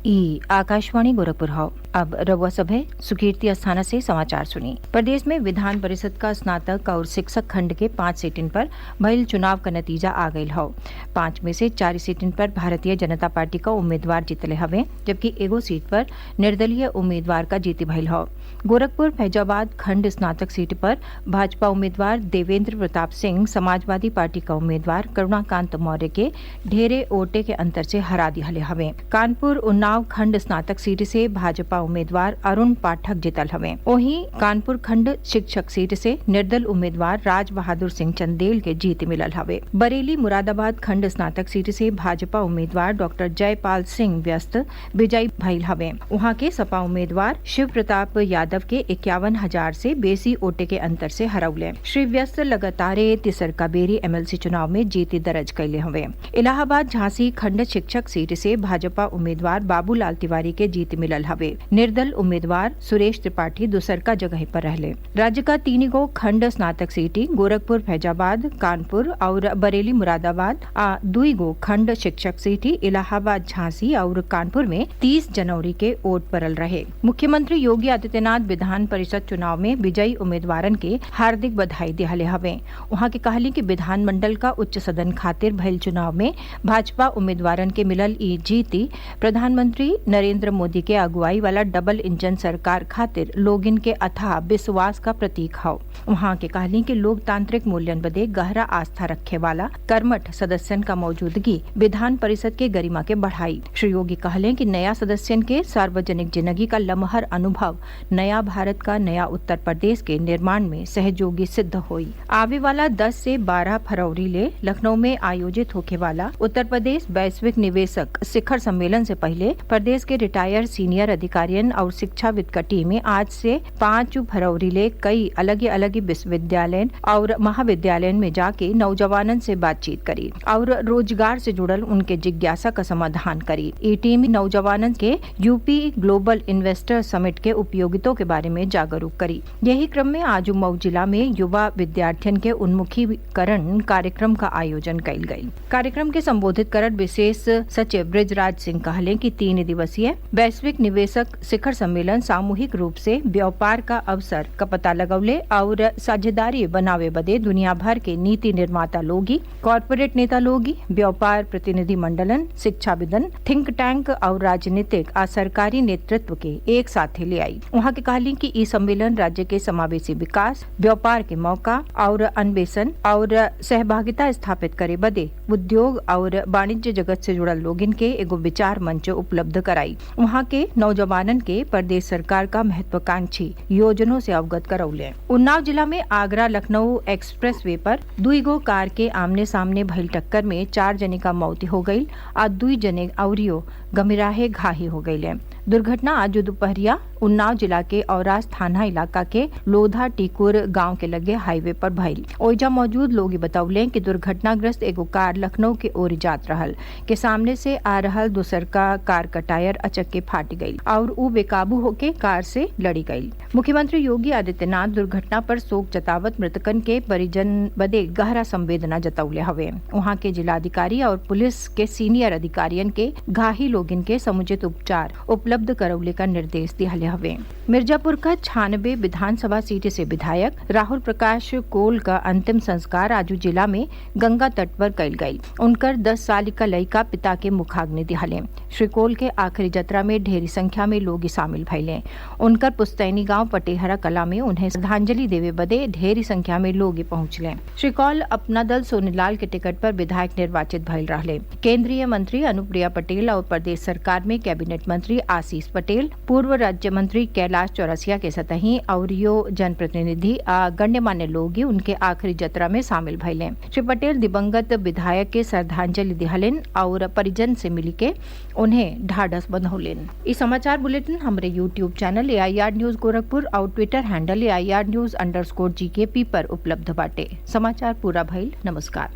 ई आकाशवाणी गोरखपुर हाउ। अब रउआ सभे सुकीर्ति अस्थाना से समाचार सुनी। प्रदेश में विधान परिषद का स्नातक और शिक्षक खंड के 5 सीटिन पर भइल चुनाव का नतीजा आ गयल हौ। 5 में से 4 सीटिन पर भारतीय जनता पार्टी का उम्मीदवार जीतले हवे, जबकि एगो सीट पर निर्दलीय उम्मीदवार का जीती भइल हौ। गोरखपुर फैजाबाद खंड स्नातक सीट पर भाजपा उम्मीदवार देवेंद्र प्रताप सिंह समाजवादी पार्टी का उम्मीदवार करुणाकांत मौर्य के ढेरे वोटे के अंतर से हरा दिहले हवे। कानपुर उन्नाव खंड स्नातक सीट से भाजपा उम्मीदवार अरुण पाठक जीतल हवे। वहीं कानपुर खंड शिक्षक सीट से निर्दल उम्मीदवार राज बहादुर सिंह चंदेल के जीत मिलल हवे। बरेली मुरादाबाद खंड स्नातक सीट से भाजपा उम्मीदवार डॉक्टर जयपाल सिंह व्यस्त विजयी भइल हवे। वहां के सपा उम्मीदवार शिव प्रताप यादव के 51,000 से बेसी वोटे के अंतर से हरौले। श्री व्यस्त लगातार तिसरका बेरी एमएलसी चुनाव में जीत दर्ज कैले हवे। इलाहाबाद झांसी खंड शिक्षक सीट से भाजपा उम्मीदवार बाबूलाल तिवारी के जीत मिलल हवे। निर्दल उम्मीदवार सुरेश त्रिपाठी दूसरका जगह पर रहले। राज्य का 3 गो खंड स्नातक सीटी गोरखपुर फैजाबाद कानपुर और बरेली मुरादाबाद आ 2 गो खंड शिक्षक सीटी इलाहाबाद झांसी और कानपुर में 30 जनवरी के वोट पड़ल रहे। मुख्यमंत्री योगी आदित्यनाथ विधान परिषद चुनाव में विजयी उम्मीदवारन के हार्दिक बधाई दिहले हवे। वहां के कहली कि विधानमंडल का उच्च सदन खातिर भइल चुनाव में भाजपा उम्मीदवारन के मिलल ई जीती प्रधानमंत्री नरेंद्र मोदी के अगुवाई वाला डबल इंजन सरकार खातिर लोगिन के अथाह विश्वास का प्रतीक हौ। वहां के कहली कि लोकतांत्रिक मूल्यन बदे गहरा आस्था रखे वाला कर्मठ सदस्यन का मौजूदगी विधान परिषद के गरिमा के बढ़ाई। श्री योगी कहले कि नया सदस्यन के सार्वजनिक जिंदगी का लमहर अनुभव नया भारत का नया उत्तर प्रदेश के निर्माण में सहयोगी सिद्ध हुई। आवे वाला 10 से 12 फरवरी ले लखनऊ में आयोजित होने वाला उत्तर प्रदेश वैश्विक निवेशक शिखर सम्मेलन से पहले प्रदेश के रिटायर्ड सीनियर अधिकारियन और शिक्षाविद का टीम आज से 5 फरवरी ले कई अलग अलग विश्वविद्यालय और महाविद्यालय में जाके नौजवानन से बातचीत करी और रोजगार से जुड़ल उनके जिज्ञासा का समाधान करी। ये टीम नौजवानन के यूपी ग्लोबल इन्वेस्टर समिट के उपयोगितों के बारे में जागरूक करी। यही क्रम में आज मऊ जिला में युवा विद्यार्थियन के उन्मुखीकरण कार्यक्रम का आयोजन कइल गयी। कार्यक्रम के संबोधित कर विशेष सचिव ब्रिजराज सिंह कहले कि 3 दिवसीय वैश्विक निवेशक शिखर सम्मेलन सामूहिक रूप से व्यापार का अवसर का पता लगौले और साझेदारी बनावे बदे दुनिया भर के नीति निर्माता लोगी, कॉरपोरेट नेता लोगी, व्यापार प्रतिनिधि मंडलन, शिक्षाविदन, थिंक टैंक और राजनीतिक और सरकारी नेतृत्व के एक साथ ले आई। वहाँ के कहली कि ई सम्मेलन राज्य के समावेशी विकास, व्यापार के मौका और अन्वेषण और सहभागिता स्थापित करे बदे उद्योग और वाणिज्य जगत से जुड़ल लोगिन के एगो विचार मंच उपलब्ध कराई। वहाँ के नौजवानन के प्रदेश सरकार का महत्वाकांक्षी योजनों से अवगत करौले। उन्नाव जिला में आगरा लखनऊ एक्सप्रेस वे पर 2 गो कार के आमने सामने भइल टक्कर में 4 जने का मौत हो गई और 2 जने औरियो गंभीराहे घायल हो गये। दुर्घटना आज दोपहरिया उन्नाव जिला के औरास थाना इलाका के लोधा टीकुर गांव के लगे हाईवे पर भइल। ओइजा मौजूद लोग बतौले कि दुर्घटनाग्रस्त एगो कार लखनऊ के ओर जात रहल के सामने से आ रहल दूसरका कार का टायर अचक्के फाट गई और ऊ बेकाबू होके कार से लड़ी गई। मुख्यमंत्री योगी आदित्यनाथ दुर्घटना पर शोक जतावत मृतकन के परिजन बदे गहरा संवेदना जतौले हवे। वहाँ के जिलाधिकारी और पुलिस के सीनियर अधिकारियन के घायल लोगिन के समुचित उपचार उपलब्ध करौले का निर्देश दिया हवे। मिर्जापुर का 96 विधानसभा सीट से विधायक राहुल प्रकाश कोल का अंतिम संस्कार आज जिला में गंगा तट पर कइल गयी। उनकर 10 साल का लड़का पिता के मुखाग्नि दिहले। श्री कोल के आखिरी जत्रा में ढेरी संख्या में लोग शामिल भइले। उनकर पुस्तैनी गांव पटेहरा कला में उन्हें श्रद्धांजलि देवे बदे ढेरी संख्या में लोग पहुंचले। श्री कौल अपना दल सोनीलाल के टिकट पर विधायक निर्वाचित भइल रहले। केंद्रीय मंत्री अनुप्रिया पटेल और प्रदेश सरकार में कैबिनेट मंत्री आशीष पटेल, पूर्व राज्य मंत्री कैलाश चौरसिया के सतही और जनप्रतिनिधि गण्यमान्य लोग उनके आखिरी जत्रा में शामिल भइले। श्री पटेल दिवंगत विधायक के श्रद्धांजलि दिहलेन और परिजन से मिली के उन्हें ढाढ़स बंधौलेन। इस समाचार बुलेटिन हमारे YouTube channel AIR news Gorakhpur और ट्विटर हैंडल AIR News_GKP पर उपलब्ध बाटे। समाचार पूरा भइल। नमस्कार।